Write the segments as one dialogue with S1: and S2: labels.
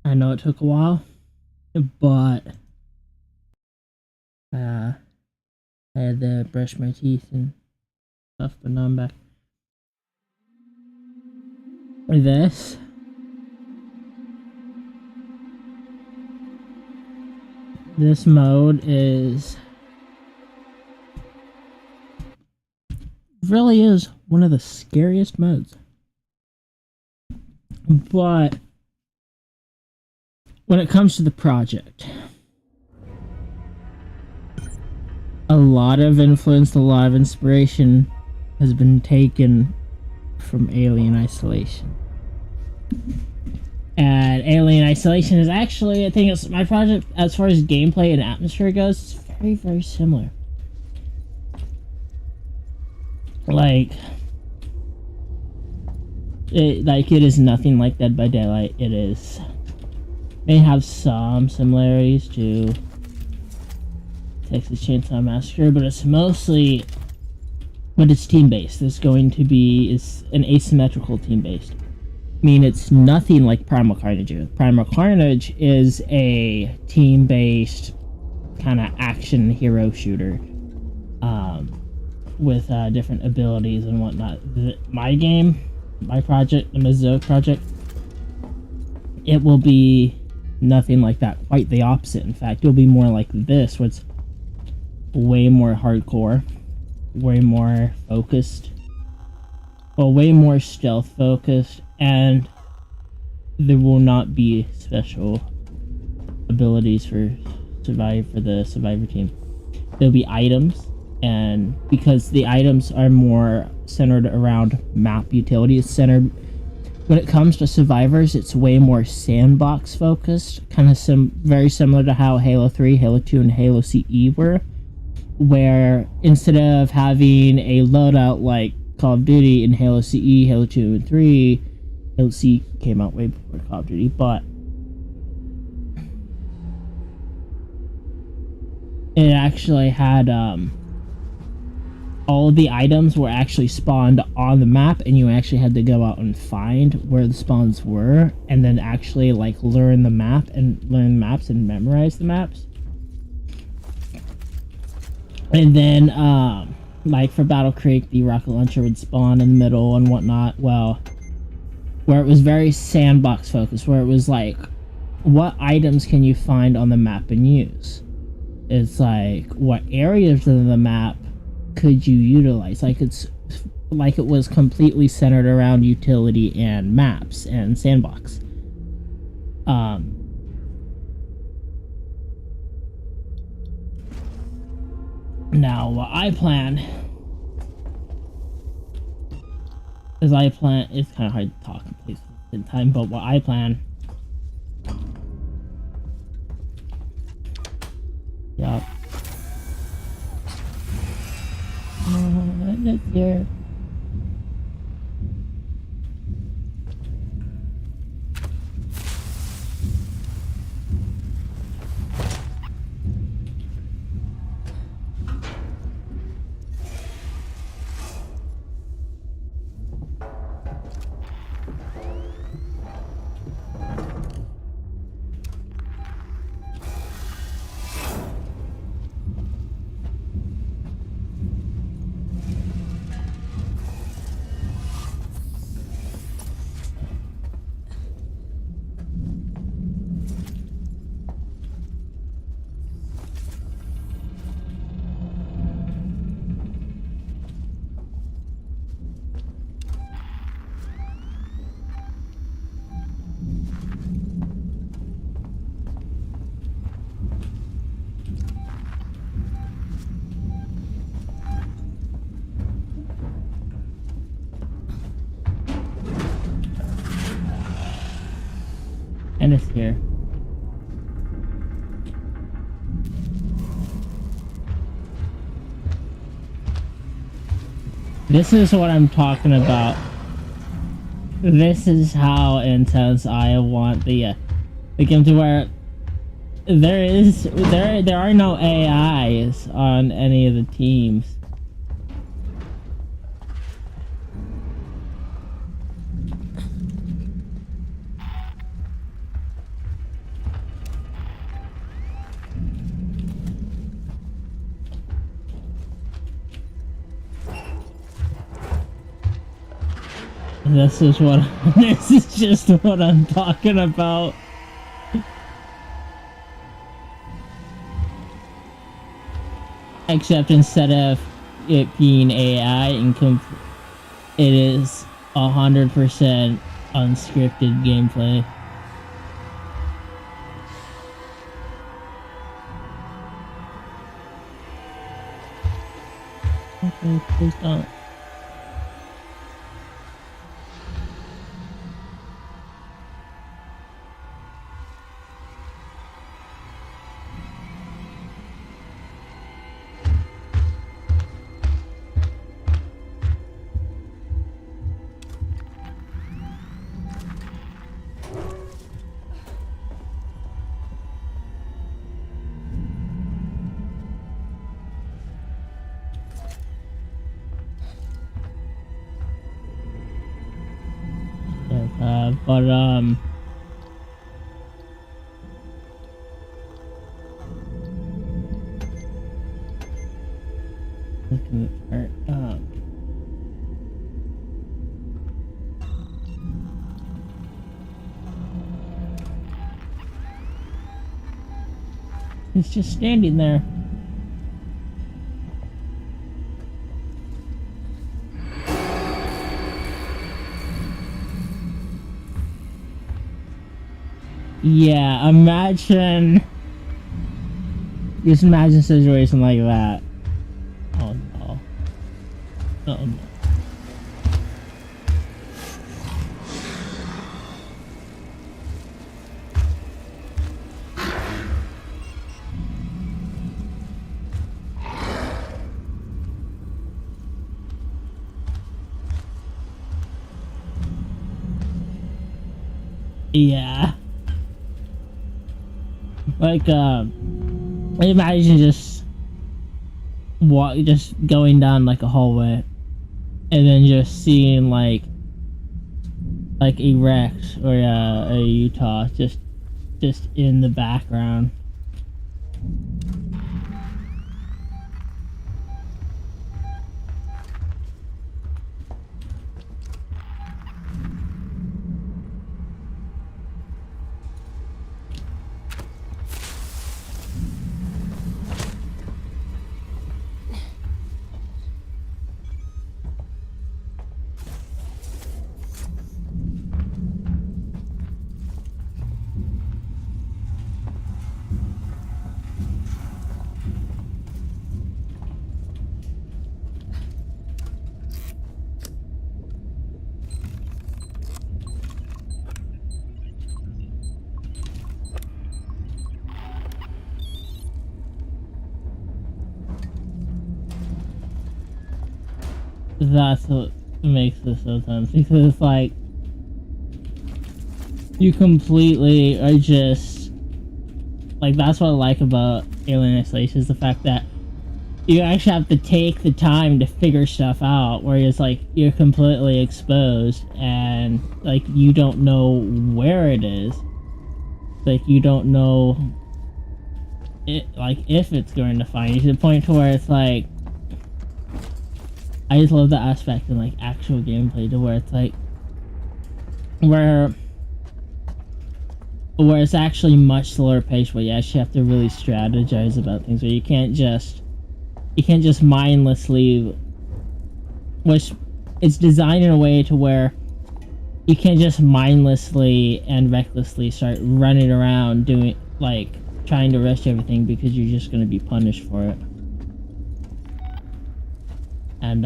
S1: I know it took a while, but I had to brush my teeth and stuff, but now I'm back. This mode really is one of the scariest modes. But when it comes to the project, a lot of influence, a lot of inspiration has been taken from Alien Isolation. And Alien Isolation is actually, I think it's my project as far as gameplay and atmosphere goes, it's very, very similar. Like, it is nothing like Dead by Daylight. It is, may have some similarities to Texas Chainsaw Massacre, but it's mostly, but it's team-based. It's going to be, is an asymmetrical team-based. I mean, it's nothing like Primal Carnage. Primal Carnage is a team-based kind of action hero shooter, with different abilities and whatnot. My game, my project, the Mizzou project, it will be nothing like that. Quite the opposite. In fact, it'll be more like this, where it's way more hardcore, way more focused, well, way more stealth focused, and there will not be special abilities for the survivor team. There'll be items, and because the items are more centered around map utility, it's centered, when it comes to survivors, it's way more sandbox focused, kind of very similar to how Halo 3, Halo 2, and Halo CE were, where instead of having a loadout like Call of Duty in Halo CE, Halo 2 and 3, Halo CE came out way before Call of Duty, but it actually had, all of the items were actually spawned on the map, and you actually had to go out and find where the spawns were, and then actually, like, learn maps and memorize the maps. And then, like, for Battle Creek, the rocket launcher would spawn in the middle and whatnot. Well, where it was very sandbox focused, where it was like, what items can you find on the map and use? It's like, what areas of the map could you utilize? Like, it's like it was completely centered around utility and maps and sandbox. Now, what I plan is it's kind of hard to talk in time, but what I plan, yep. That's here. And it's here. This is what I'm talking about. This is how intense I want the game to where there are no AIs on any of the teams. This is what this is just what I'm talking about. Except instead of it being AI and it is 100% unscripted gameplay. Okay, please don't. But it's just standing there. Yeah, just imagine a situation like that. Oh no. Oh no. Yeah. Like, imagine just going down like a hallway, and then just seeing like a Rex or a Utah just in the background. That's what makes this so tense, because it's like you completely are just like, that's what I like about Alien Isolation, is the fact that you actually have to take the time to figure stuff out, whereas like you're completely exposed and like you don't know where it is, like you don't know it, like if it's going to find you, to the point to where it's like, I just love the aspect in like actual gameplay to where it's like where it's actually much slower paced, where you actually have to really strategize about things, where you can't just mindlessly, which it's designed in a way to where you can't just mindlessly and recklessly start running around doing like trying to rush everything, because you're just going to be punished for it. And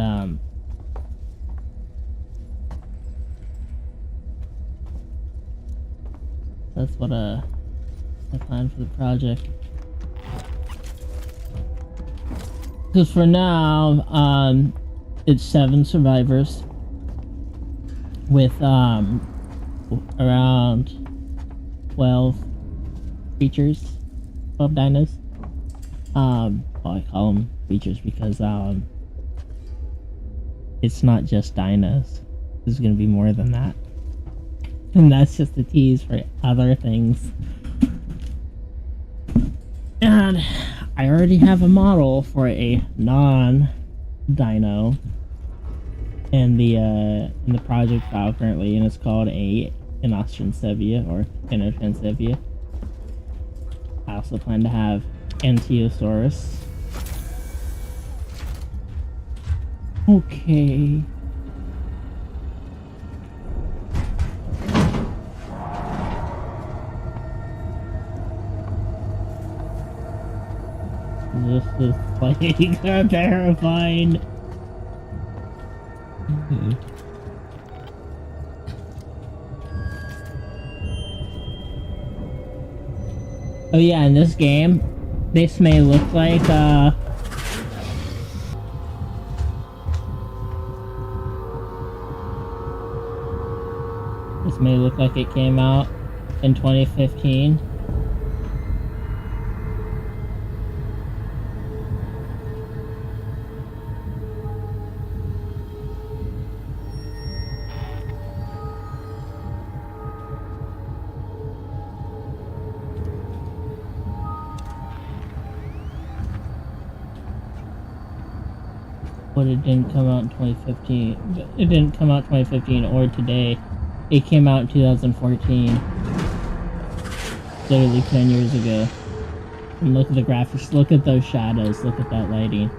S1: that's what I planned for the project. Because for now, it's 7 survivors with around 12 creatures, 12 dinos. Well, I call them creatures because it's not just dinos. There's gonna be more than that. And that's just a tease for other things. And I already have a model for a non-dino. in the project file currently, and it's called Inostransevia or Inostransevia. I also plan to have Ankylosaurus. Okay. This is like terrifying. Oh yeah, in this game, this may look like this may look like it came out in 2015. But it didn't come out in 2015. It didn't come out 2015 or today. It came out in 2014. Literally 10 years ago. And look at the graphics. Look at those shadows. Look at that lighting.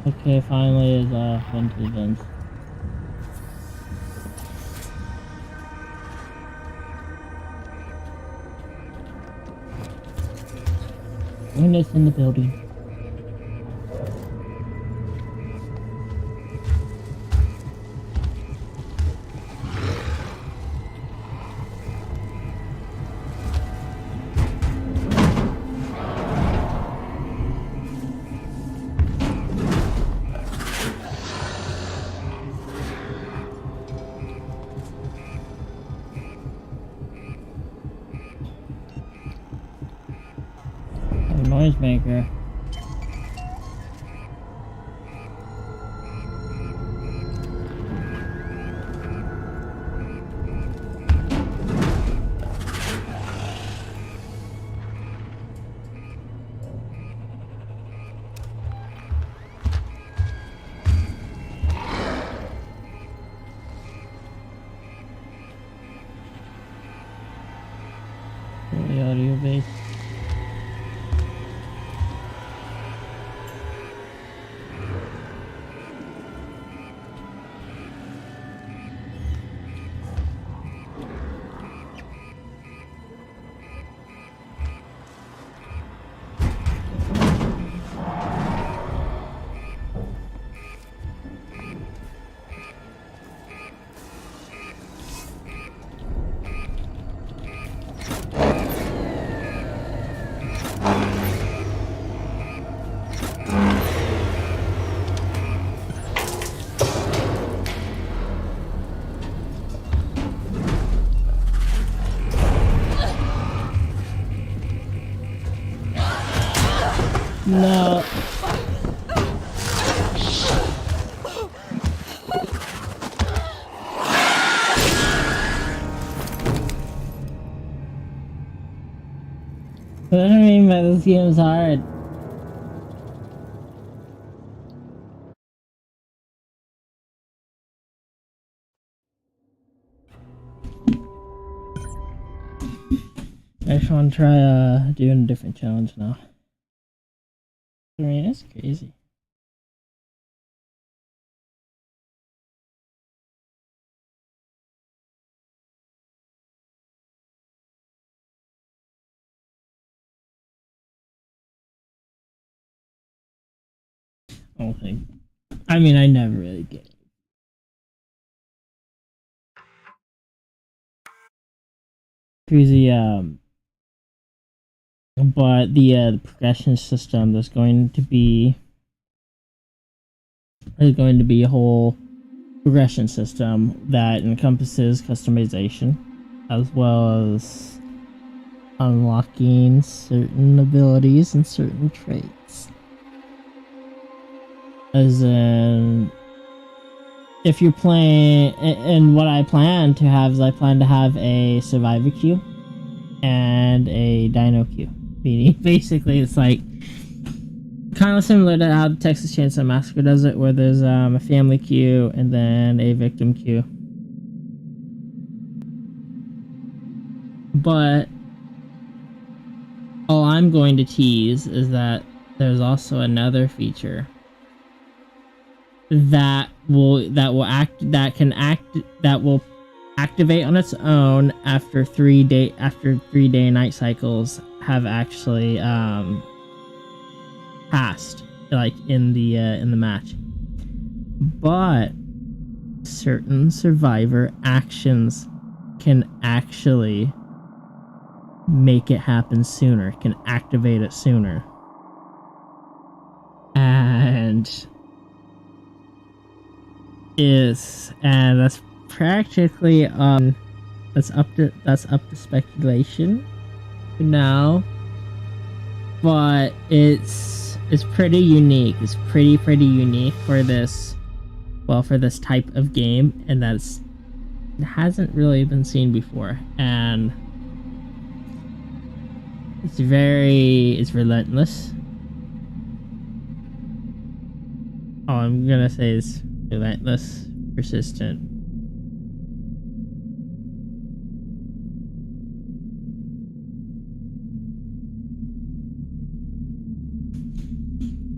S1: Okay, finally is vintage events. When it's in the building. Noisemaker. Really audio based. No. What do I mean by this game's hard? I just want to try doing a different challenge now. I mean, it's crazy. I don't think. I mean, I never really get it. Crazy, but the progression system there's going to be a whole progression system that encompasses customization as well as unlocking certain abilities and certain traits. As in, if you're playing, and what I plan to have is I plan to have a survivor queue and a dino queue. Meaning, basically, it's like kind of similar to how the Texas Chainsaw Massacre does it, where there's a family queue and then a victim queue. But all I'm going to tease is that there's also another feature that will activate on its own after 3 day night cycles have actually passed, like in the match. But certain survivor actions can actually make it happen sooner, can activate it sooner. And that's practically that's up to speculation now, but it's pretty unique. It's pretty unique for this type of game, and it hasn't really been seen before, and it's relentless. All I'm gonna say is relentless, persistent.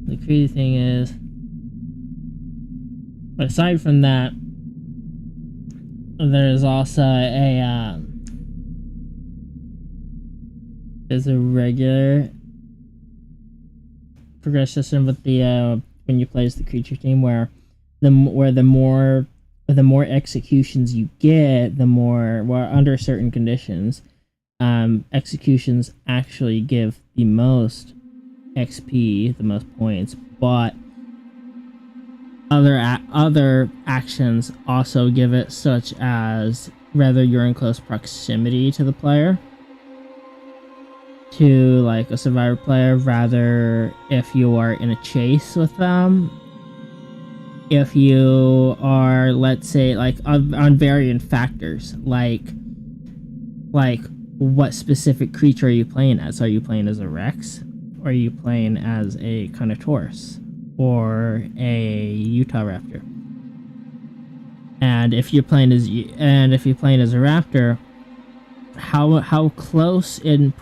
S1: The crazy thing is, but aside from that, there's also there's a regular progression system with the when you play as the creature team, where the more executions you get, the more, well, under certain conditions, executions actually give the most XP, the most points, but other actions also give it, such as whether you're in close proximity to the player, to like a survivor player, rather if you are in a chase with them, if you are, let's say, like on variant factors, like what specific creature are you playing as? Are you playing as a Rex? Or are you playing as a Carnotaurus? Or a Utah Raptor? And if you're playing as a Raptor, how close in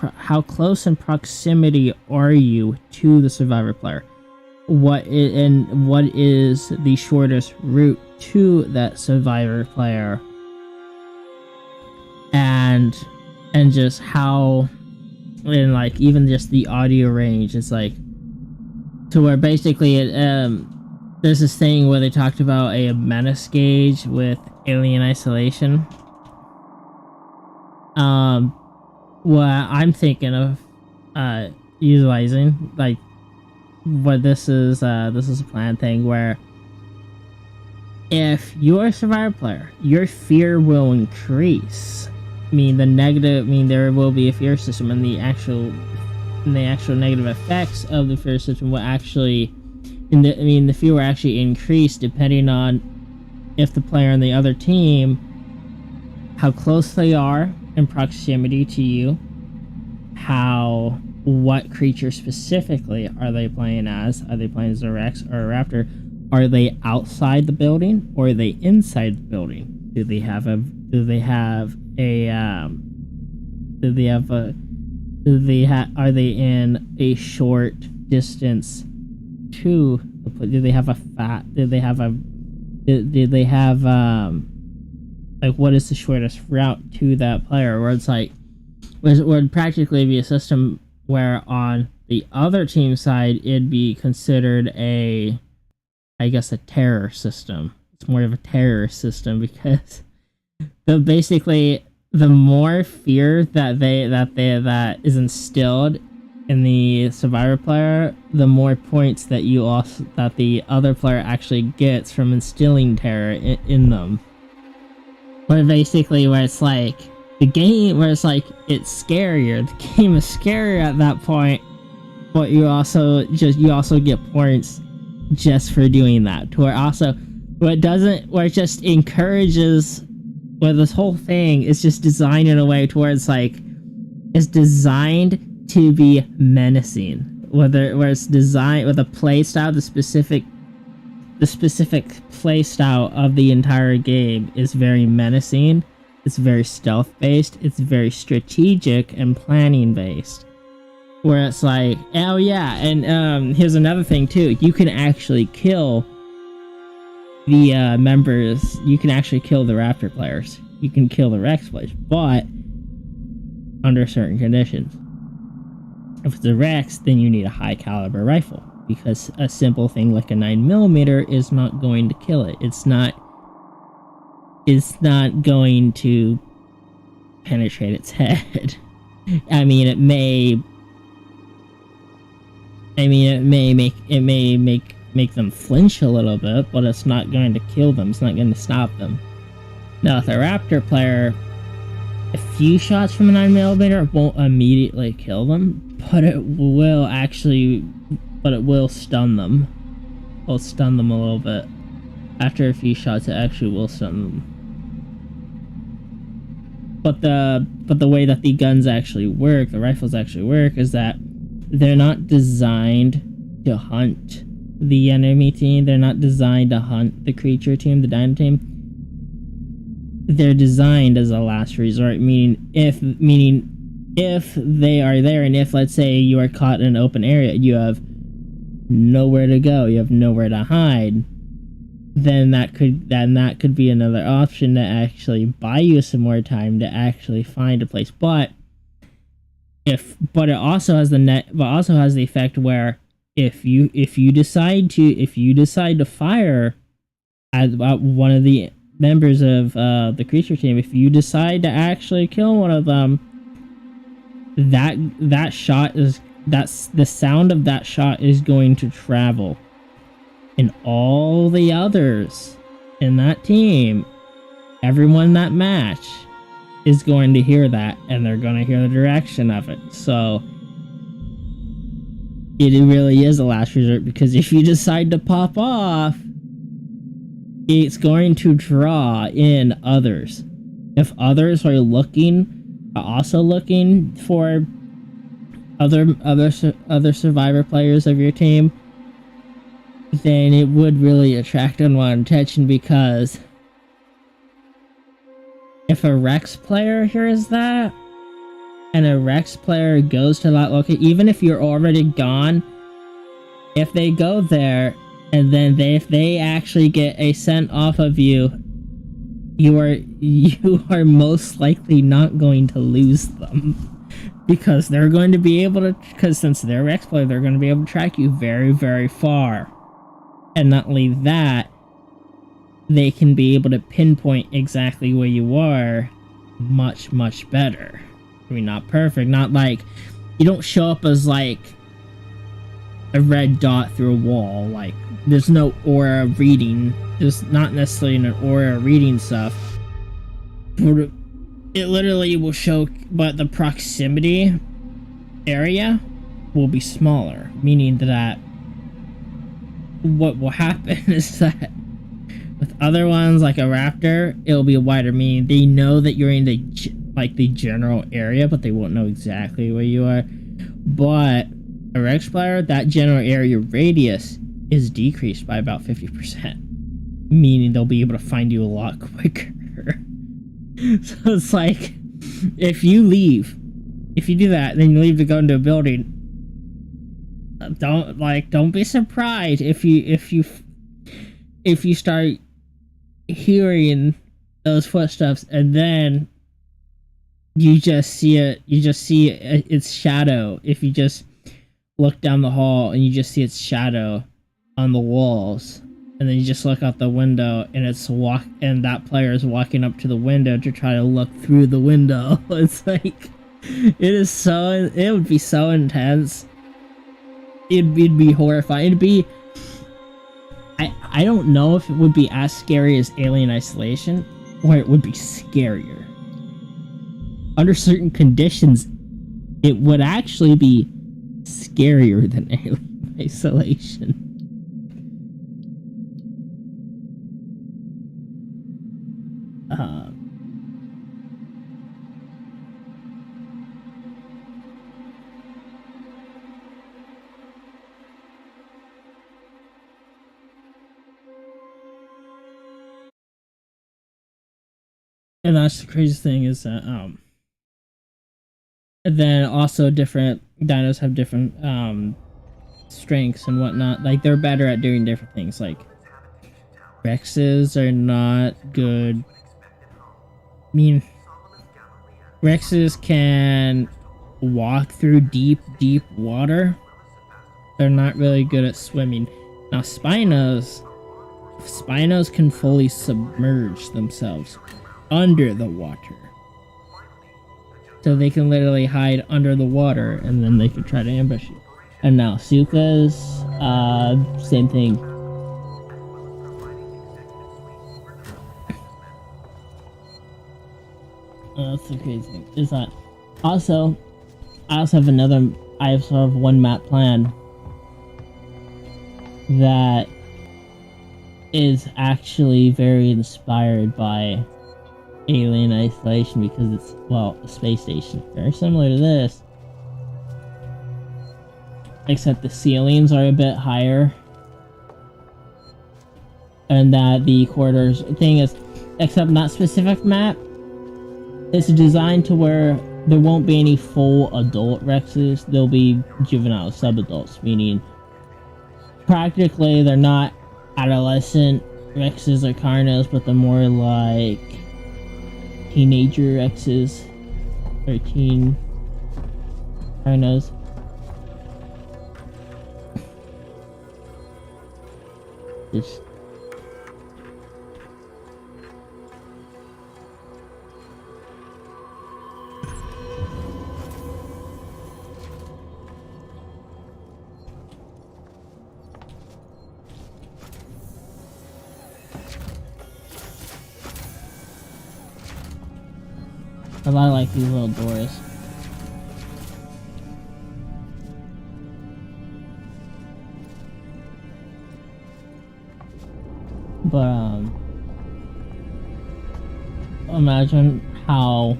S1: proximity are you to the survivor player? What is the shortest route to that survivor player? And just how, and like even just the audio range, it's like, to where basically there's this thing where they talked about a menace gauge with Alien Isolation. What I'm thinking of utilizing, like, what this is a planned thing where if you're a survivor player, your fear will increase. There will be a fear system, and the actual negative effects of the fear system will actually, the fear will actually increase depending on if the player on the other team, how close they are in proximity to you, what creature specifically are they playing as? Are they playing as a Rex or a Raptor? Are they outside the building or are they inside the building? Are they in a short distance to the, like, what is the shortest route to that player? Where it's like, would practically be a system where on the other team side it'd be considered a terror system. It's more of a terror system because basically the more fear that is instilled in the survivor player, the more points that the other player actually gets from instilling terror in them. Where basically, where it's like the game, where it's like it's scarier. The game is scarier at that point, but you also get points just for doing that. Where it just encourages. Where this whole thing is just designed in a way to where it's like, it's designed to be menacing. where it's designed with a play style, the specific play style of the entire game is very menacing. It's very stealth based. It's very strategic and planning based. Where it's like, oh yeah, and here's another thing too. You can actually kill the members. You can actually kill the Raptor players. You can kill the Rex players, but under certain conditions. If it's a Rex, then you need a high caliber rifle, because a simple thing like a 9mm is not going to kill it. It's not going to penetrate its head. I mean, it may make them flinch a little bit, but it's not going to kill them. It's not going to stop them. Now, with a Raptor player, a few shots from a 9mm won't immediately kill them, but it will stun them. It'll stun them a little bit. After a few shots, it actually will stun them. But the way that the guns actually work, the rifles actually work, is that they're not designed to hunt the enemy team. They're not designed to hunt the creature team, the dino team. They're designed as a last resort, meaning if they are there, and if, let's say, you are caught in an open area, you have nowhere to go, you have nowhere to hide, then that could be another option to actually buy you some more time to actually find a place. But it also has the effect where if you decide to fire at one of the members of the creature team, if you decide to actually kill one of them, the sound of that shot is going to travel, and all the others in that team, everyone in that match, is going to hear that, and they're going to hear the direction of it. So it really is a last resort, because if you decide to pop off, it's going to draw in others. If others are also looking for other survivor players of your team, then it would really attract unwanted attention, because if a Rex player hears that, and a Rex player goes to that location, even if you're already gone, if they go there, and then if they actually get a scent off of you, you are most likely not going to lose them, because they're going to be able to, because since they're Rex player, they're going to be able to track you very, very far. And not only that, they can be able to pinpoint exactly where you are much, much better. I mean, not perfect, not like, you don't show up as like a red dot through a wall, like, there's no aura reading, there's not necessarily an aura reading stuff, but it literally will show, but the proximity area will be smaller, meaning that what will happen is that with other ones, like a Raptor, it'll be wider, meaning they know that you're in the general area, but they won't know exactly where you are. But a Rex player, that general area radius is decreased by about 50%, meaning they'll be able to find you a lot quicker. So it's like, if you do that, then you leave to go into a building, don't be surprised if you start hearing those footsteps, and then you just see its shadow. If you just look down the hall and you just see its shadow on the walls, and then you just look out the window, and and that player is walking up to the window to try to look through the window. It's like, it would be so intense. It'd be horrifying. I don't know if it would be as scary as Alien Isolation, or it would be scarier. Under certain conditions, it would actually be scarier than Alien Isolation. And that's the crazy thing is that and then also different dinos have different strengths and whatnot. Like they're better at doing different things. Like Rexes are not good. I mean, Rexes can walk through deep water. They're not really good at swimming. Now Spinos can fully submerge themselves under the water. So they can literally hide under the water and then they can try to ambush you. And now Sukas, same thing. That's the crazy thing. Is that I also have one map plan that is actually very inspired by Alien Isolation because it's, well, a space station. Very similar to this. Except the ceilings are a bit higher. And that the corridors thing is, except that specific map, it's designed to where there won't be any full adult Rexes. There'll be juvenile sub-adults, meaning practically they're not adolescent Rexes or Carnos, but they're more like teenager Rexes or teen Carnos. Just I like these little doors. But imagine how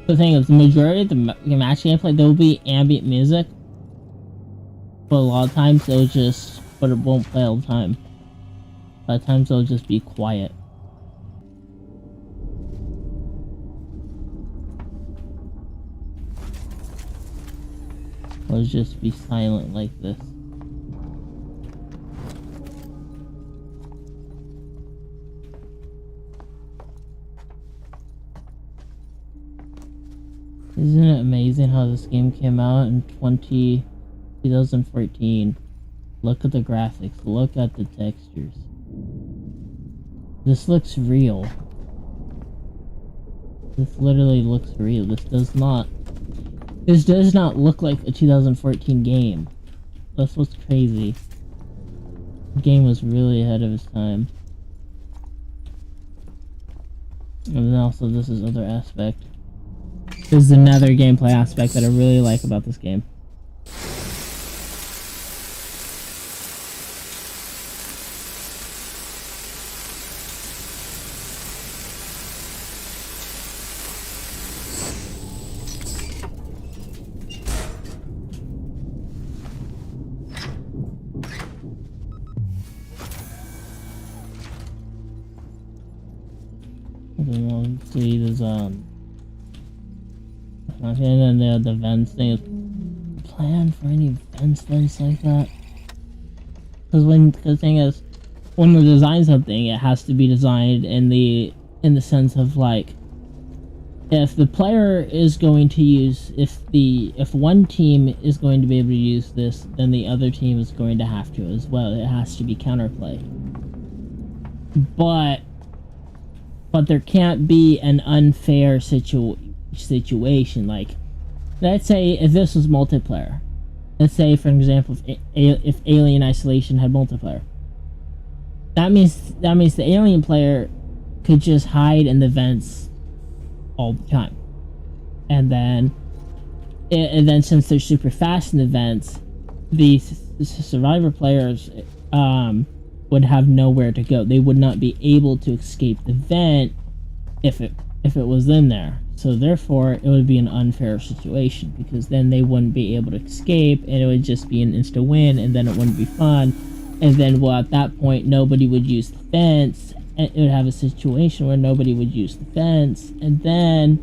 S1: the thing is, the majority of the match gameplay there will be ambient music, but a lot of times it'll just, but it won't play all the time. A lot of times it'll just be quiet. It'll just be silent like this. Isn't it amazing how this game came out in 2014? Look at the graphics, look at the textures. This looks real. This literally looks real. This does not look like a 2014 game. That's what's crazy. The game was really ahead of its time. And then also this is other aspect. This is another gameplay aspect that I really like about this game. See, there's and then the vents thing is plan for any vents like that. Because the thing is, when we design something, it has to be designed in the sense of like, if the player is going to use, if one team is going to be able to use this, then the other team is going to have to as well. It has to be counterplay. But there can't be an unfair situation. Like, let's say if this was multiplayer. Let's say, for example, if Alien Isolation had multiplayer. That means the alien player could just hide in the vents all the time. And then since they're super fast in the vents, the survivor players would have nowhere to go. They would not be able to escape the vent if it was in there. So therefore, it would be an unfair situation, because then they wouldn't be able to escape, and it would just be an insta win, and then it wouldn't be fun. And then, well, at that point, nobody would use the fence, it would have a situation where nobody would use the fence, and then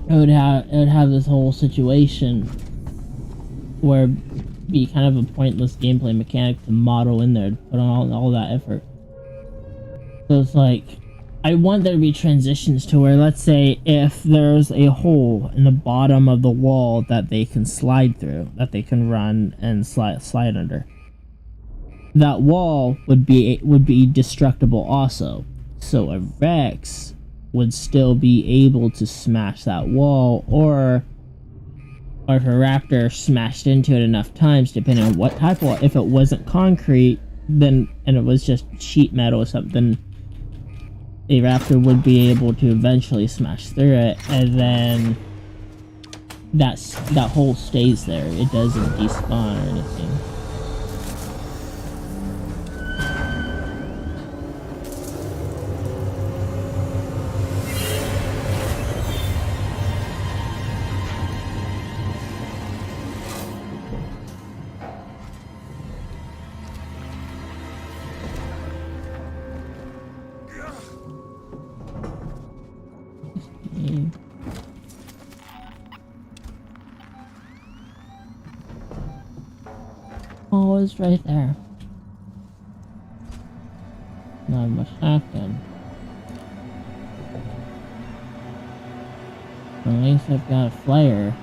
S1: it would have this whole situation where it'd be kind of a pointless gameplay mechanic to model in there to put on all that effort. So it's like, I want there to be transitions to where, let's say, if there's a hole in the bottom of the wall that they can slide through, that they can run and slide under, that wall would be destructible also. So a Rex would still be able to smash that wall, or if a raptor smashed into it enough times, depending on what type of wall. If it wasn't concrete, then and it was just sheet metal or something, a raptor would be able to eventually smash through it, and then that hole stays there. It doesn't despawn or anything. Oh, it's right there. Not much happen. At least I've got a flare.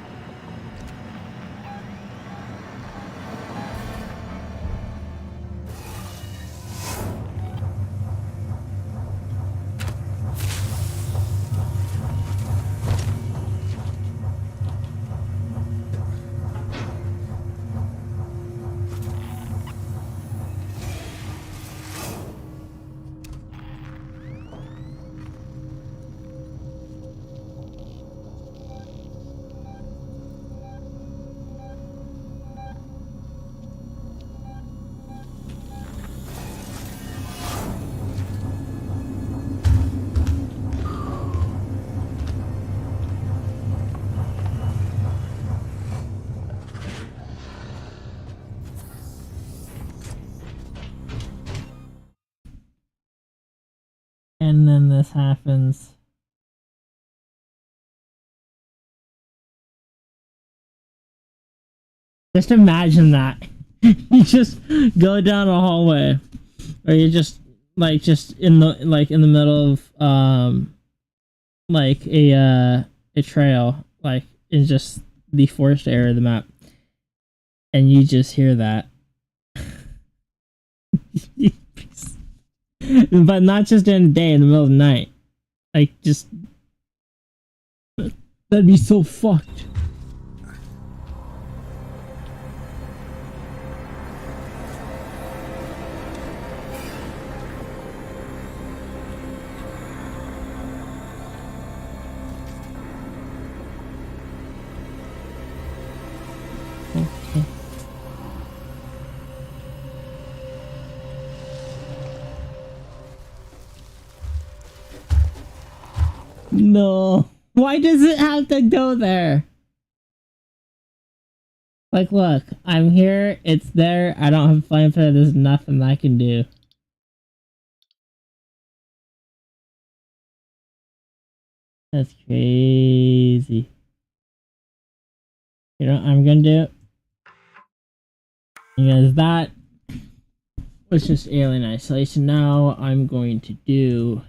S1: And then this happens. Just imagine that. You just go down a hallway, or you just in the middle of like a trail, like in just the forest area of the map, and you just hear that. But not just in the day, in the middle of the night. Like, just... That'd be so fucked. Okay. No. Why does it have to go there? Like, look, I'm here, it's there, I don't have a flame for it, there's nothing I can do. That's crazy. You know what I'm gonna do? Because that was just alien isolation. Now I'm going to do...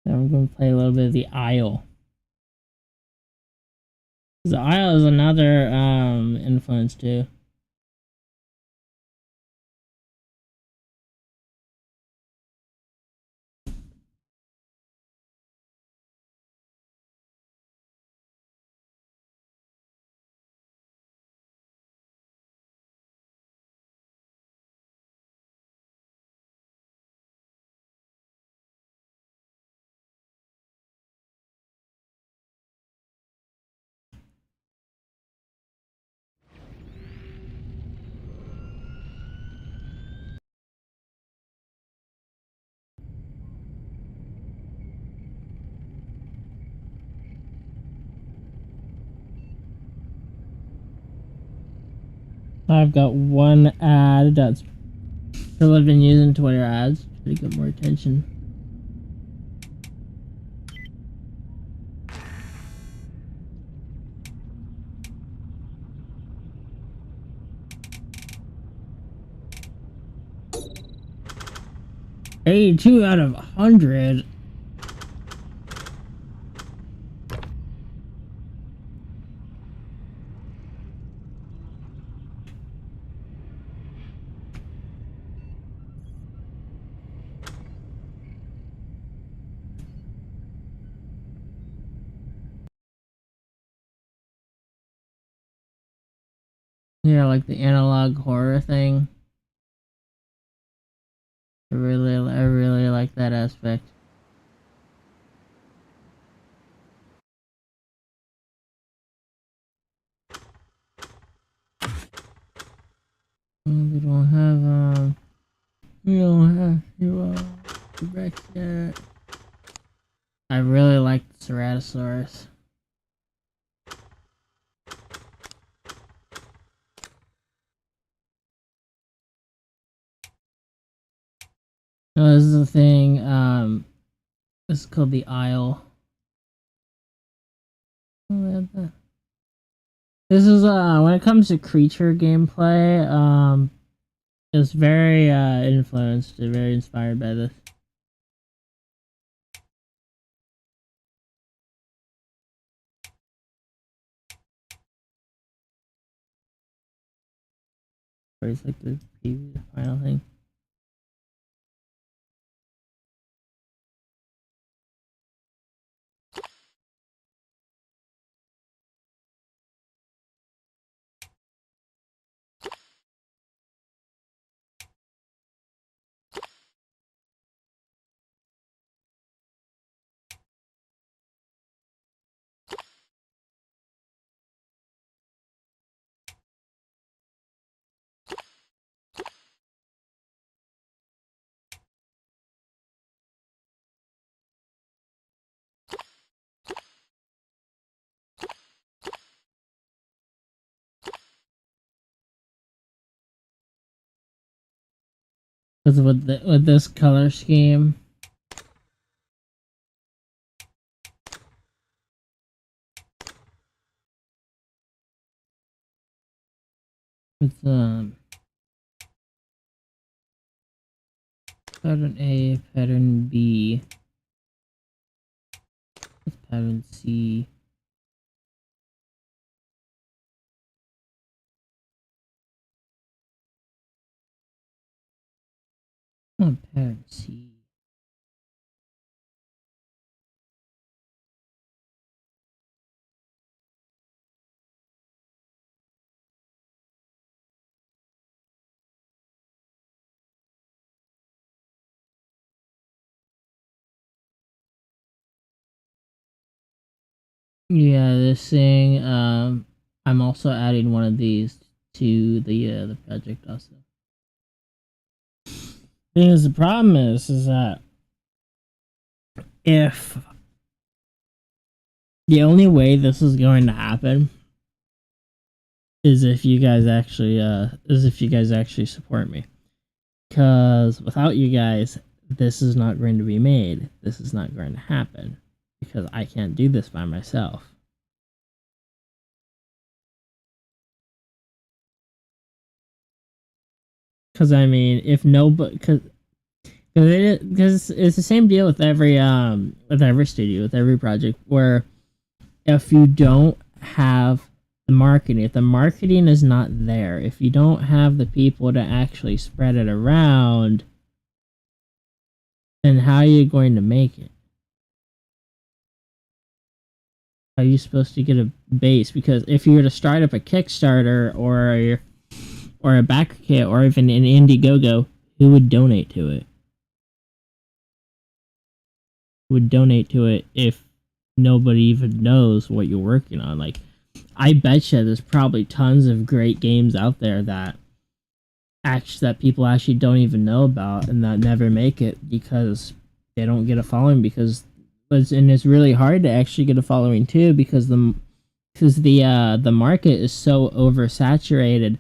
S1: I'm going to play a little bit of the Isle. The Isle is another influence too. I've got one ad that's still been using Twitter ads to get more attention. Hey, 2 out of 100. Yeah, like the analog horror thing. I really like that aspect. We don't have Rex yet. I really like the Ceratosaurus. No, this is the thing. This is called the Isle. This is when it comes to creature gameplay. It's very influenced, very inspired by this. Or it's like the final thing. Because with this color scheme, it's pattern A, pattern B, it's pattern C. Oh, pattern C. Yeah, this thing. I'm also adding one of these to the project also. Because the problem is that if the only way this is going to happen is if you guys actually support me. Because without you guys, this is not going to be made. This is not going to happen. Because I can't do this by myself. Because I mean, if nobody, because it's the same deal with every studio, with every project, where if you don't have the marketing, if the marketing is not there, if you don't have the people to actually spread it around, then how are you going to make it? How are you supposed to get a base? Because if you were to start up a Kickstarter or a backer kit or even an Indiegogo, who would donate to it? Would donate to it if nobody even knows what you're working on? Like, I bet you there's probably tons of great games out there that people actually don't even know about and that never make it because they don't get a following. And it's really hard to actually get a following too because the market is so oversaturated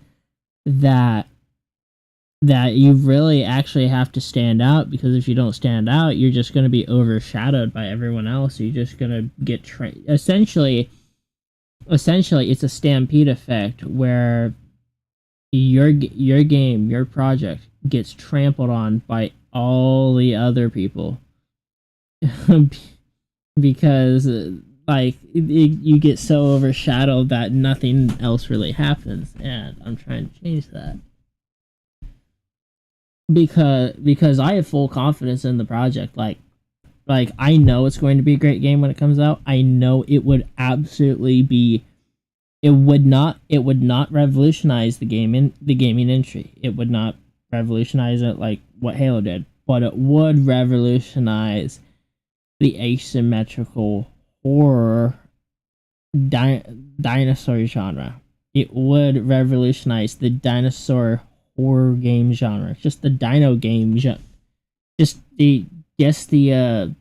S1: that you really actually have to stand out, because if you don't stand out, you're just going to be overshadowed by everyone else. You're just going to get essentially it's a stampede effect where your game, your project gets trampled on by all the other people because you get so overshadowed that nothing else really happens, and I'm trying to change that because I have full confidence in the project. Like I know it's going to be a great game when it comes out. I know it would absolutely be. It would not revolutionize the gaming industry. It would not revolutionize it like what Halo did, but it would revolutionize the asymmetrical horror dinosaur genre. It would revolutionize the dinosaur horror game genre. Just the dino game genre. Just the dino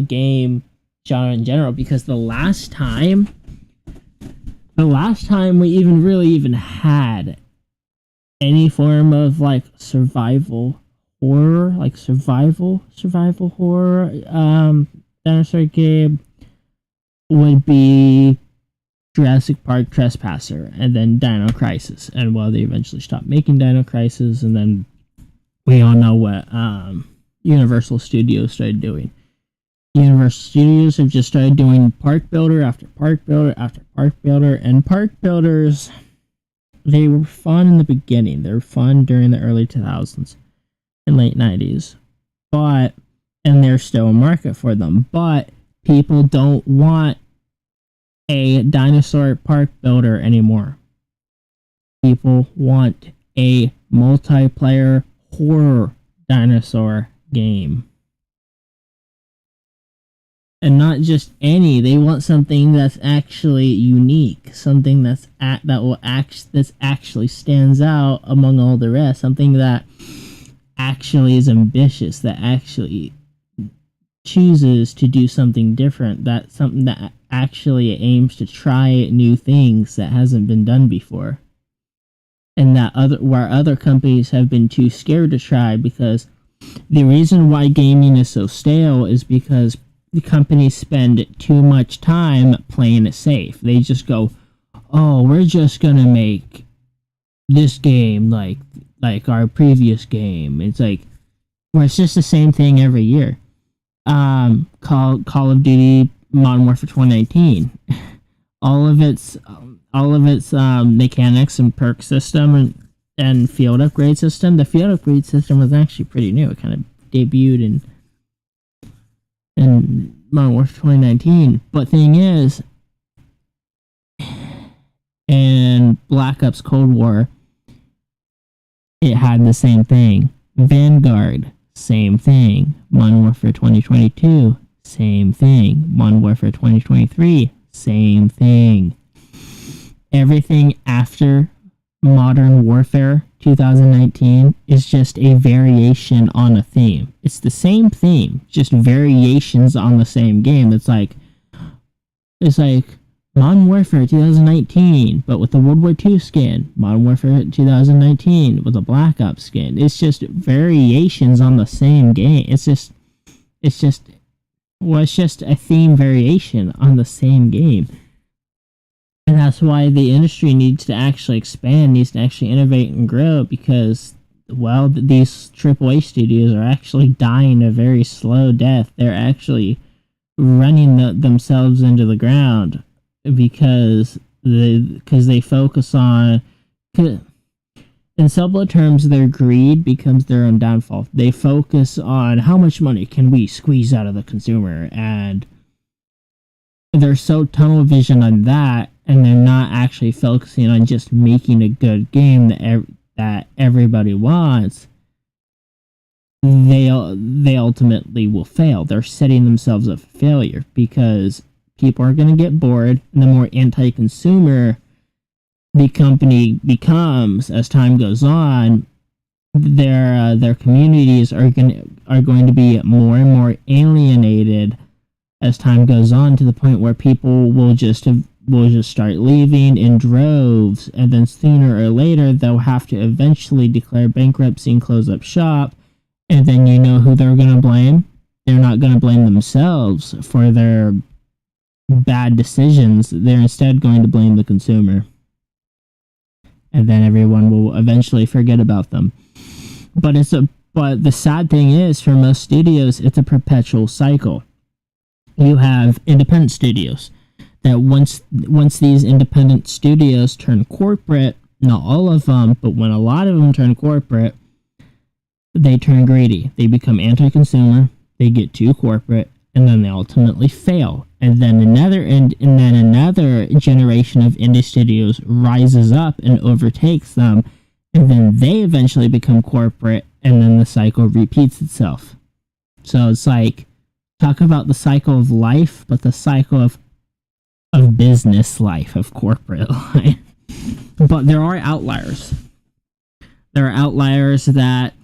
S1: game genre in general, because the last time we even had any form of like survival horror, like survival horror dinosaur game would be Jurassic Park Trespasser, and then Dino Crisis. And well, they eventually stopped making Dino Crisis, and then we all know what Universal Studios started doing. Universal Studios have just started doing park builder after park builder after park builder, and park builders, they were fun in the beginning. They were fun during the early 2000s and late 90s, and there's still a market for them, but people don't want a dinosaur park builder anymore. People want a multiplayer horror dinosaur game. And not just any, they want something that's actually unique, something that actually stands out among all the rest, something that actually is ambitious, that actually chooses to do something different, that's something that actually aims to try new things that hasn't been done before. And that where other companies have been too scared to try, because the reason why gaming is so stale is because the companies spend too much time playing it safe. They just go, oh, we're just gonna make this game like our previous game. It's like, where it's just the same thing every year. Call of Duty Modern Warfare 2019. all of its mechanics and perk system and field upgrade system. The field upgrade system was actually pretty new. It kind of debuted in Modern Warfare 2019. But thing is, in Black Ops Cold War, it had the same thing. Vanguard, same thing. Modern Warfare 2022, same thing. Modern Warfare 2023, same thing. Everything after Modern Warfare 2019 is just a variation on a theme. It's the same theme, just variations on the same game. It's like Modern Warfare 2019, but with the World War II skin. Modern Warfare 2019 with a Black Ops skin. It's just variations on the same game. It's just a theme variation on the same game. And that's why the industry needs to actually expand, needs to actually innovate and grow, because, well, these AAA studios are actually dying a very slow death. They're actually running themselves into the ground because they focus on, in simpler terms, their greed becomes their own downfall. They focus on how much money can we squeeze out of the consumer, and they're so tunnel vision on that, and they're not actually focusing on just making a good game that everybody wants. They ultimately will fail. They're setting themselves up for failure because people are going to get bored, and the more anti-consumer the company becomes as time goes on, their communities are going to be more and more alienated as time goes on, to the point where people will just will just start leaving in droves, and then sooner or later they'll have to eventually declare bankruptcy and close up shop. And then you know who they're going to blame? They're not going to blame themselves for their bad decisions. They're instead going to blame the consumer. And then everyone will eventually forget about them. But the sad thing is, for most studios, it's a perpetual cycle. You have independent studios that once these independent studios turn corporate, not all of them, but when a lot of them turn corporate, they turn greedy. They become anti-consumer. They get too corporate, and then they ultimately fail. And then another generation of indie studios rises up and overtakes them, and then they eventually become corporate, and then the cycle repeats itself. So it's like, talk about the cycle of life, but the cycle of business life, of corporate life. But there are outliers. There are outliers that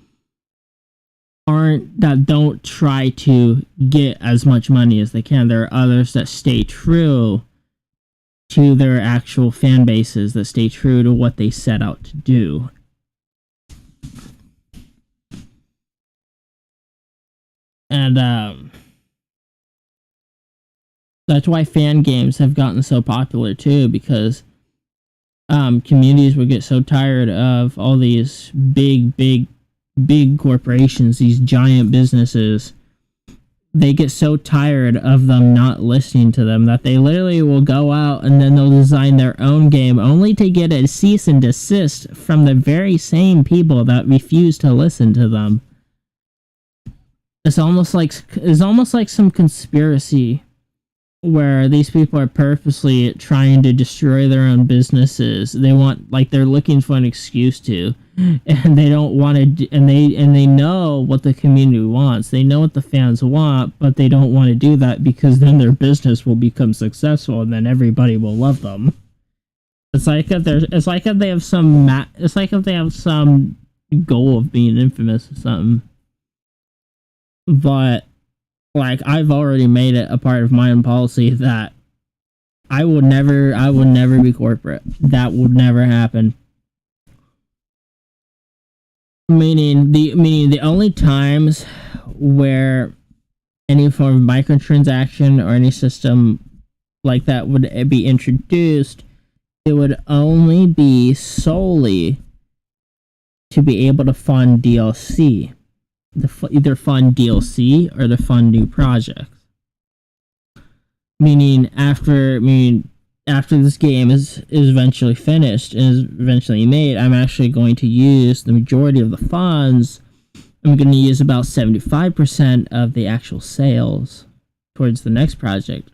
S1: don't try to get as much money as they can. There are others that stay true to their actual fan bases, that stay true to what they set out to do. And that's why fan games have gotten so popular too, because communities would get so tired of all these big corporations, these giant businesses. They get so tired of them not listening to them that they literally will go out and then they'll design their own game only to get a cease and desist from the very same people that refuse to listen to them. It's almost like some conspiracy where these people are purposely trying to destroy their own businesses. They're looking for an excuse to, and they don't want to, and they know what the community wants. They know what the fans want, but they don't want to do that because then their business will become successful, and then everybody will love them. It's like if they have some goal of being infamous or something. But like, I've already made it a part of my own policy that I would never be corporate. That would never happen. Meaning the only times where any form of microtransaction or any system like that would be introduced, it would only be solely to be able to fund DLC. Either fund DLC or to fund new projects. Meaning after this game is eventually finished and is eventually made, I'm actually going to use the majority of the funds. I'm going to use about 75% of the actual sales towards the next project,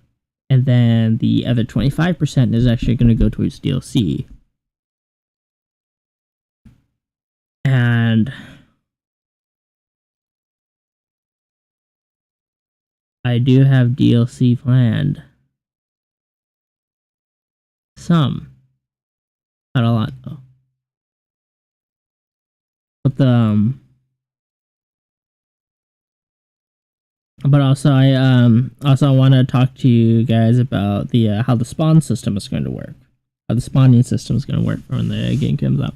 S1: and then the other 25% is actually going to go towards DLC. And I do have DLC planned. Some. Not a lot, though. But also I want to talk to you guys about the how the spawn system is going to work. How the spawning system is going to work when the game comes out.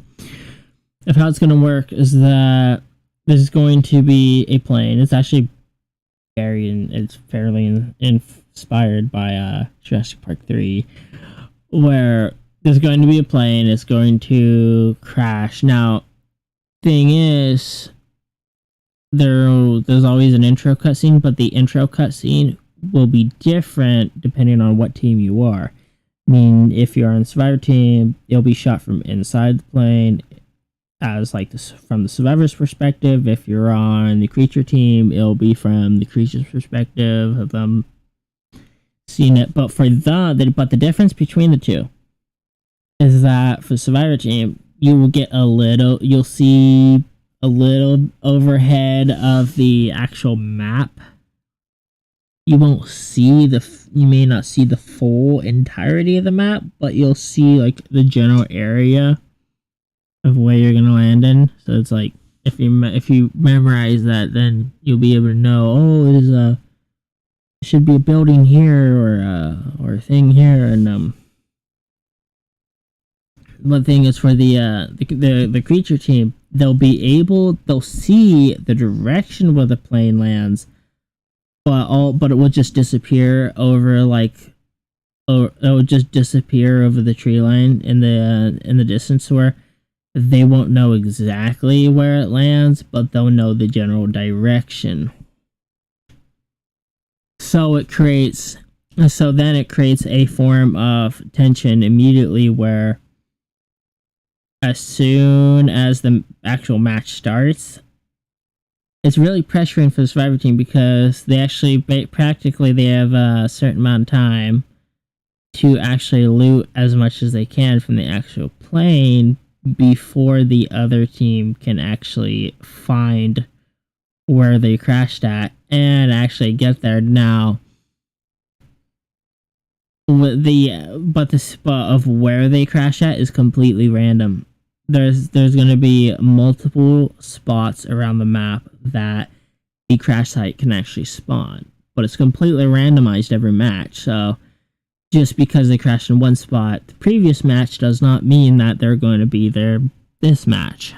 S1: If how it's going to work is that there's going to be a plane. It's actually it's fairly inspired by Jurassic Park 3, where there's going to be a plane. It's going to crash. Now, thing is, there's always an intro cutscene, but the intro cutscene will be different depending on what team you are. I mean, if you're on the Survivor team, it'll be shot from inside the plane, as like this from the survivor's perspective. If you're on the creature team, it'll be from the creature's perspective of them seeing it. But the difference between the two is that for the survivor team, you'll see a little overhead of the actual map. You may not see the full entirety of the map, but you'll see like the general area of where you're gonna land in. So it's like if you memorize that, then you'll be able to know, it should be a building here or a thing here, and One thing is for the creature team, they'll see the direction where the plane lands, but it will just disappear over or it will just disappear over the tree line in the distance, where they won't know exactly where it lands, but they'll know the general direction. So then it creates a form of tension immediately, where as soon as the actual match starts, it's really pressuring for the survivor team, because they actually practically they have a certain amount of time to actually loot as much as they can from the actual plane before the other team can actually find where they crashed at and actually get there. Now, the spot of where they crash at is completely random. There's going to be multiple spots around the map that the crash site can actually spawn, but it's completely randomized every match. So just because they crashed in one spot the previous match does not mean that they're going to be there this match,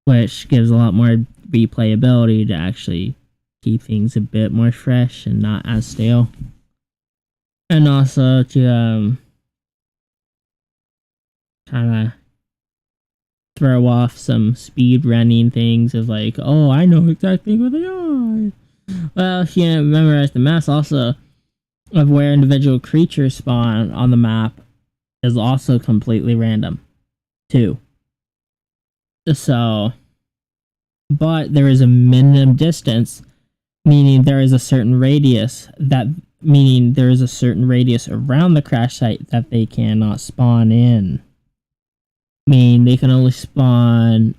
S1: which gives a lot more replayability to actually keep things a bit more fresh and not as stale. And also to kind of throw off some speed running things of like, oh, I know exactly where they are. Well, if you memorize the maps also of where individual creatures spawn on the map is also completely random too. So, but there is a minimum distance, meaning there is a certain radius around the crash site that they cannot spawn in. Meaning they can only spawn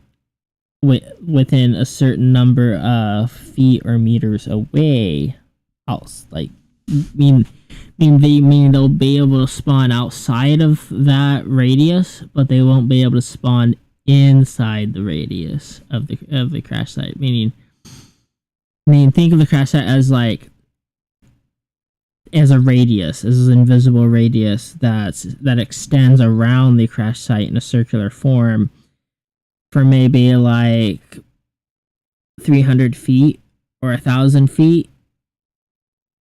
S1: within a certain number of feet or meters away. They'll be able to spawn outside of that radius, but they won't be able to spawn inside the radius of the crash site. Meaning think of the crash site as a radius, as an invisible radius that extends around the crash site in a circular form for maybe 300 feet or 1,000 feet.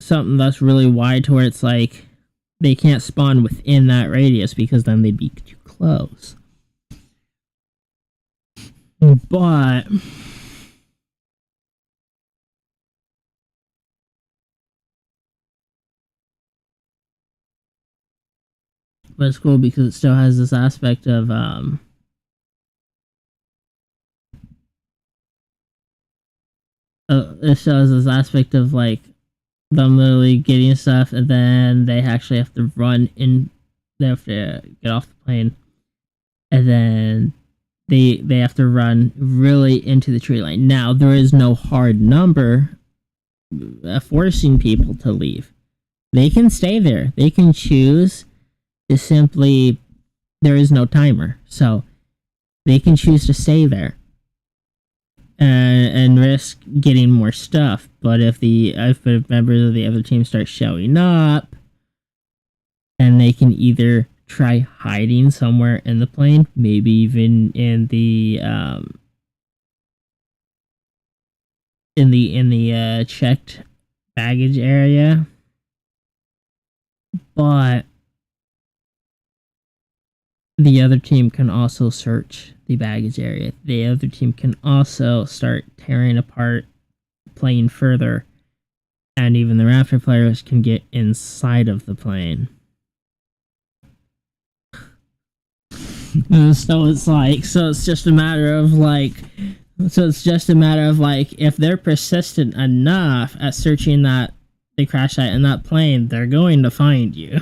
S1: Something that's really wide to where it's they can't spawn within that radius, because then they'd be too close. But it's cool because it still has this aspect of it shows this aspect of them literally getting stuff, and then they actually have to run in. They have to get off the plane, and then they have to run really into the tree line. Now, there is no hard number forcing people to leave. They can stay there. They can choose to simply. There is no timer, so they can choose to stay there and risk getting more stuff. But if members of the other team start showing up, then they can either try hiding somewhere in the plane, maybe even in the checked baggage area. But the other team can also search the baggage area. The other team can also start tearing apart the plane further, and even the Raptor players can get inside of the plane. So it's just a matter of if they're persistent enough at searching the crash site in that plane, they're going to find you.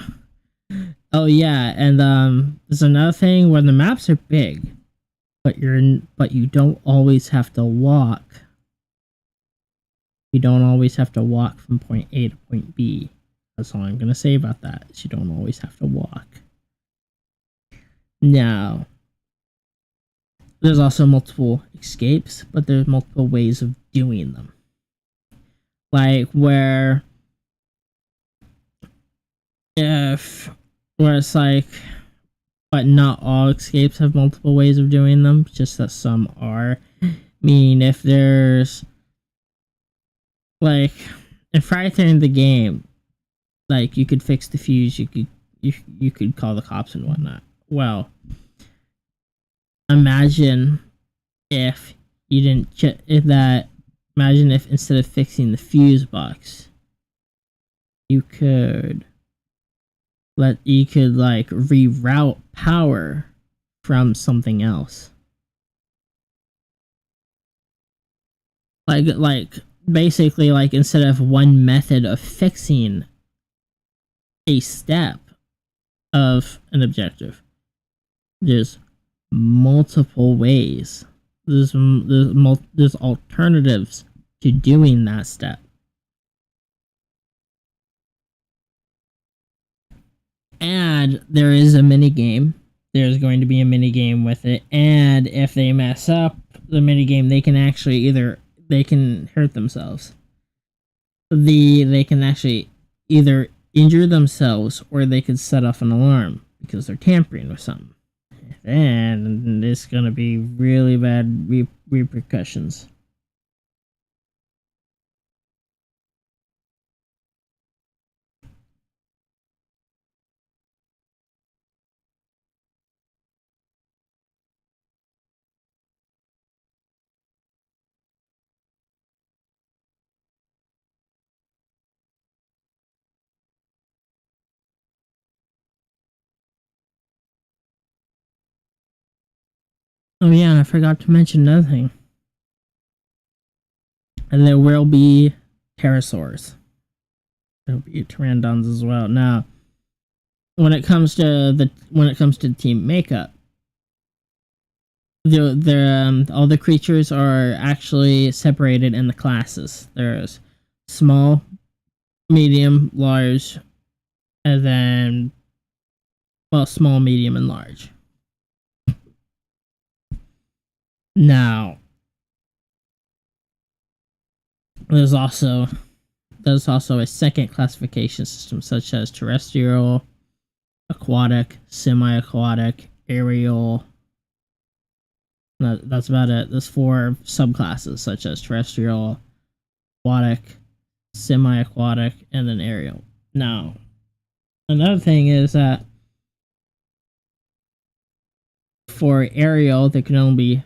S1: Oh yeah, and there's another thing where the maps are big, but you don't always have to walk. You don't always have to walk from point A to point B. That's all I'm gonna say about that. Is you don't always have to walk. Now, there's also multiple escapes, but there's multiple ways of doing them. Where it's but not all escapes have multiple ways of doing them, just that some are. Meaning, if there's like if right there in the game, like you could fix the fuse, you could call the cops and whatnot. Well, imagine if you didn't if that. Imagine if instead of fixing the fuse box, you could like reroute power from something else. Like basically like instead of one method of fixing a step of an objective, there's multiple ways. There's alternatives to doing that step. And there is a mini game. There's going to be a mini game with it, and if they mess up the mini game, they can actually they can hurt themselves. They can actually either injure themselves or they could set off an alarm because they're tampering with something. And it's gonna be really bad repercussions. Oh yeah, and I forgot to mention another thing. And there will be pterosaurs. There'll be pteranodons as well. Now, when it comes to team makeup, all the creatures are actually separated in the classes. There's small, medium, large, and then small, medium, and large. Now, there's also a second classification system, such as terrestrial, aquatic, semi-aquatic, aerial. That's about it. There's 4 subclasses, such as terrestrial, aquatic, semi-aquatic, and then aerial. Now, another thing is that for aerial, there can only be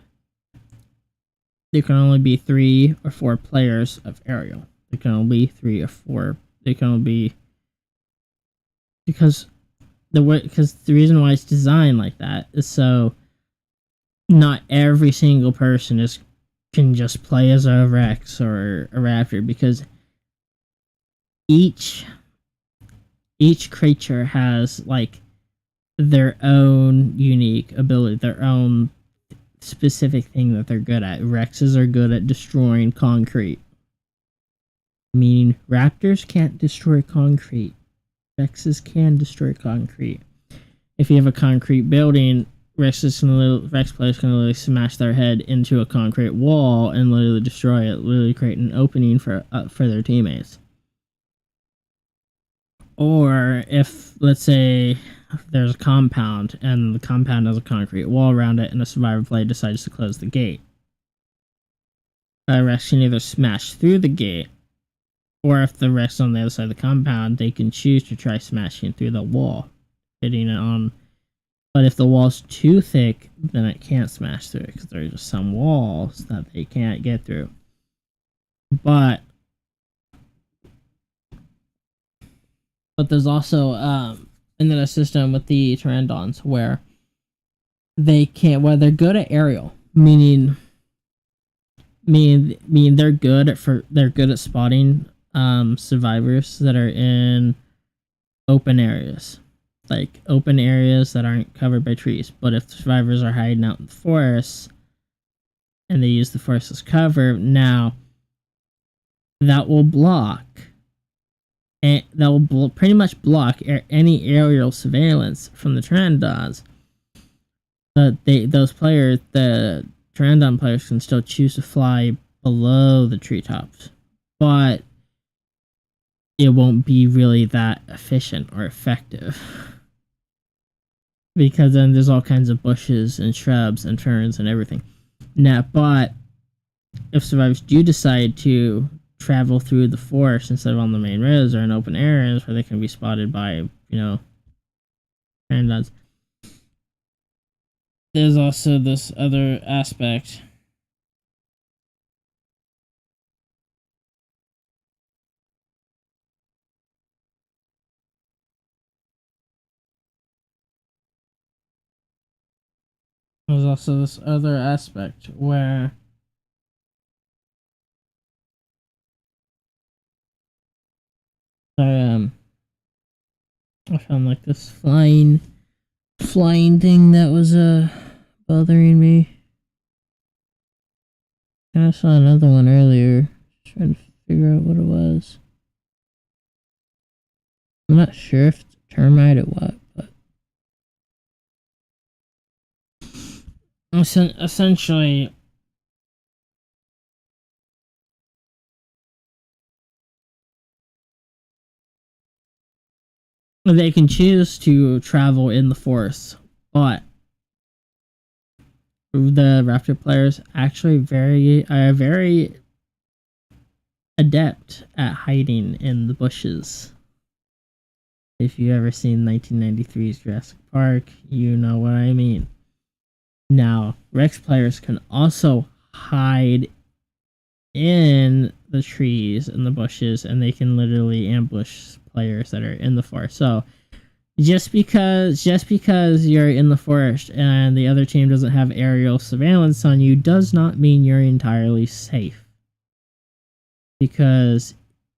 S1: 3 or 4 players of aerial. There can only be 3 or 4. They can only be because the reason why it's designed like that is so not every single person can just play as a Rex or a Raptor, because each creature has like their own unique ability, their own specific thing that they're good at. Rexes are good at destroying concrete, meaning raptors can't destroy concrete. Rexes can destroy concrete. If you have a concrete building, Rex players can literally smash their head into a concrete wall and literally destroy it, literally create an opening for their teammates. Or if, let's say, there's a compound and the compound has a concrete wall around it and a survivor player decides to close the gate, Rex can either smash through the gate, or if the Rex on the other side of the compound, they can choose to try smashing through the wall, hitting it on. But if the wall's too thick, then it can't smash through it, because there are just some walls that they can't get through. But there's also another system with the pteranodons where they're good at aerial, meaning they're good at spotting survivors that are in open areas, like open areas that aren't covered by trees. But if the survivors are hiding out in the forest and they use the forest as cover, now that will block. And that will pretty much block any aerial surveillance from the pteranodons. But the pteranodon players can still choose to fly below the treetops, but it won't be really that efficient or effective. because then there's all kinds of bushes and shrubs and ferns and everything. Now, but if survivors do decide to travel through the forest instead of on the main roads or in open areas where they can be spotted by, pandas, there's also this other aspect. There's also this other aspect where I found like this flying thing that was bothering me. And I saw another one earlier, trying to figure out what it was. I'm not sure if it's a termite or what, but essentially, they can choose to travel in the forest, but the raptor players actually are very adept at hiding in the bushes. If you ever seen 1993's Jurassic Park, you know what I mean. Now, Rex players can also hide in the trees and the bushes, and they can literally ambush players that are in the forest. So just because you're in the forest and the other team doesn't have aerial surveillance on you does not mean you're entirely safe. Because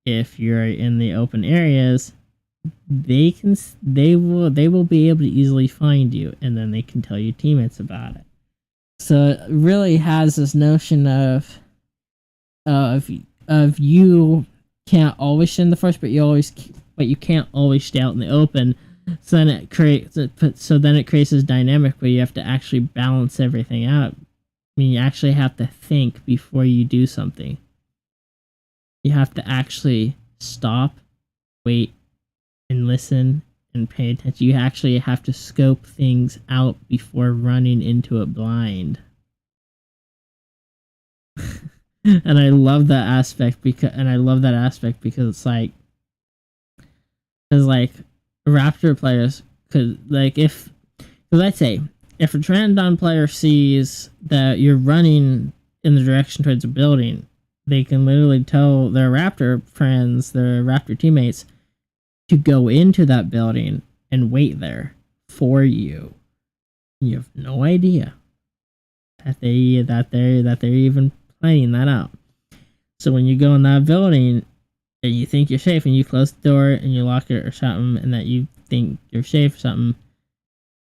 S1: if you're in the open areas, they will be able to easily find you, and then they can tell your teammates about it. So it really has this notion of you can't always stay in the forest, but you can't always stay out in the open. So then it creates this dynamic where you have to actually balance everything out. I mean, you actually have to think before you do something. You have to actually stop, wait, and listen and pay attention. You actually have to scope things out before running into it blind. And I love that aspect because it's like, Raptor players could, because I'd say if a Pteranodon player sees that you're running in the direction towards a building, they can literally tell their Raptor friends, their Raptor teammates, to go into that building and wait there for you. You have no idea that they're even planning that out. So when you go in that building and you think you're safe and you close the door and you lock it or something, and that you think you're safe or something,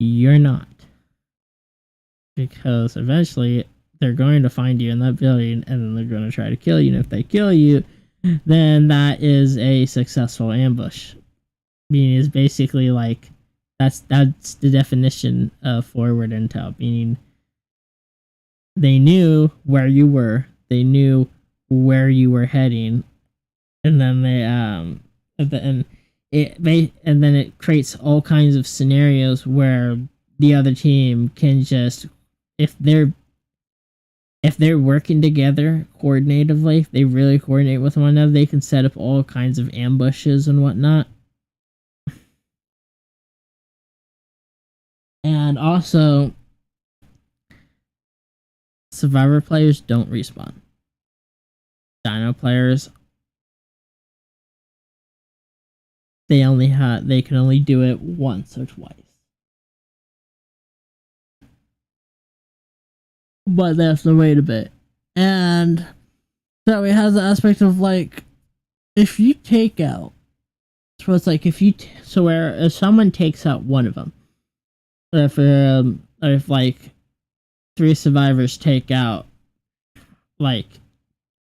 S1: you're not. Because eventually they're going to find you in that building, and then they're going to try to kill you. And if they kill you, then that is a successful ambush. Meaning is basically like that's the definition of forward intel. Meaning they knew where you were, they knew where you were heading, and then then it creates all kinds of scenarios where the other team can just, if they're working together coordinatively, if they really coordinate with one another, they can set up all kinds of ambushes and whatnot. And also, Survivor players don't respawn. Dino players, they can only do it once or twice. But they have to wait a bit. And so it has the aspect of like, if you take out, so it's like if someone takes out one of them, if like 3 survivors take out like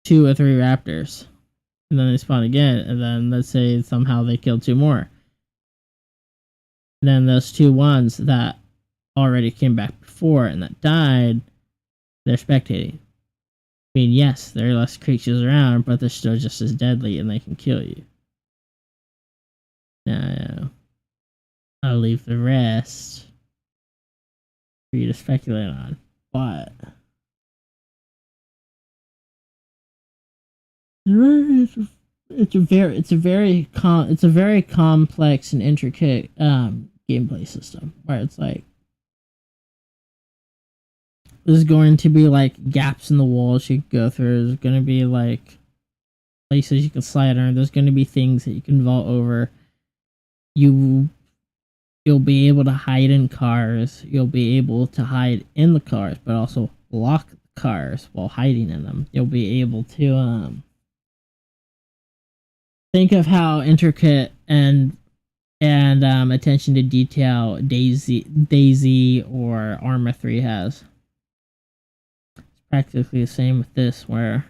S1: 2 or 3 raptors, and then they spawn again, and then let's say somehow they kill 2 more, then those 2 ones that already came back before and that died, they're spectating. I mean, yes, there are less creatures around, but they're still just as deadly and they can kill you. Now, I'll leave the rest for you to speculate on, but it's a very complex and intricate gameplay system where it's like there's going to be like gaps in the walls you can go through. There's going to be like places you can slide on. There's going to be things that you can vault over. You'll be able to hide in cars. You'll be able to hide in the cars, but also block the cars while hiding in them. You'll be able to think of how intricate and attention to detail Daisy or Arma 3 has. It's practically the same with this, where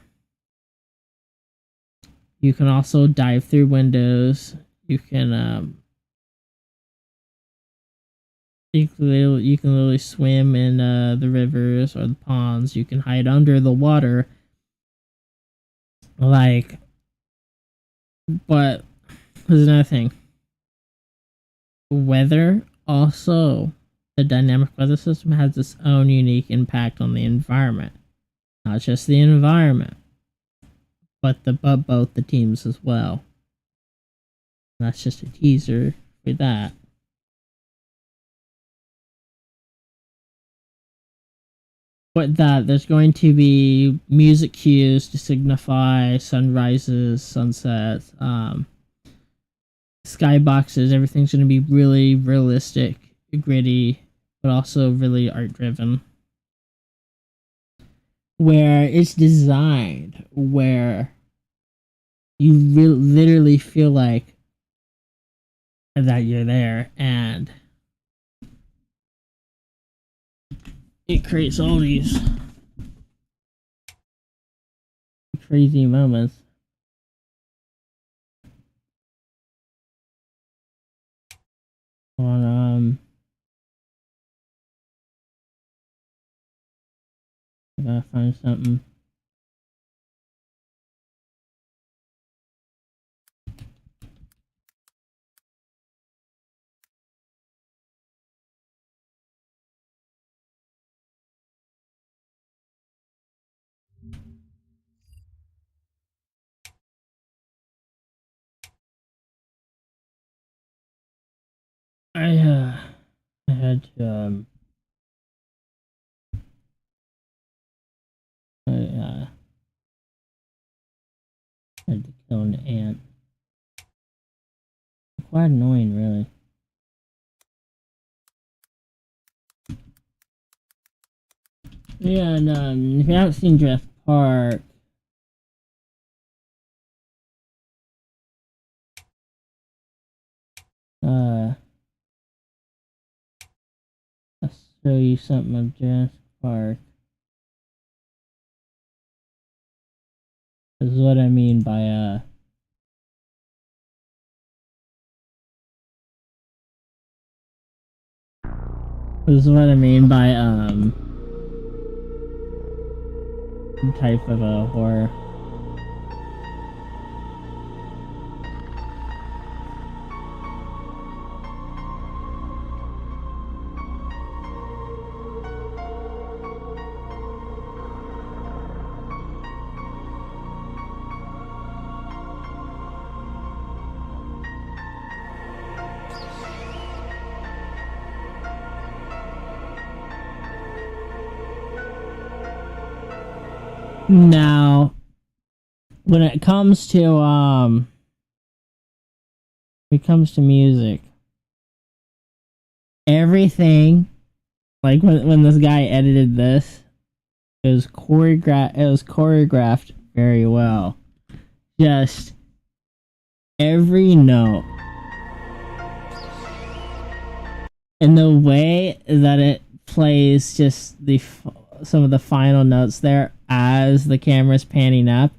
S1: you can also dive through windows. You can literally swim in the rivers or the ponds. You can hide under the water. Like, but there's another thing. Weather also, the dynamic weather system has its own unique impact on the environment. Not just the environment, but both the teams as well. And that's just a teaser for that. But there's going to be music cues to signify sunrises, sunsets, skyboxes. Everything's going to be really realistic, gritty, but also really art driven. Where it's designed where you literally feel like that you're there, and it creates all these crazy moments. On I gotta find something. I had to I had to kill an ant. Quite annoying, really. Yeah, and if you haven't seen Jurassic Park, I'll show you something of Jurassic Park. This is what I mean by this is what I mean by type of a horror. Now, when it comes to music, everything, like when this guy edited this, it was choreographed very well. Just every note. And the way that it plays just some of the final notes there as the camera's panning up,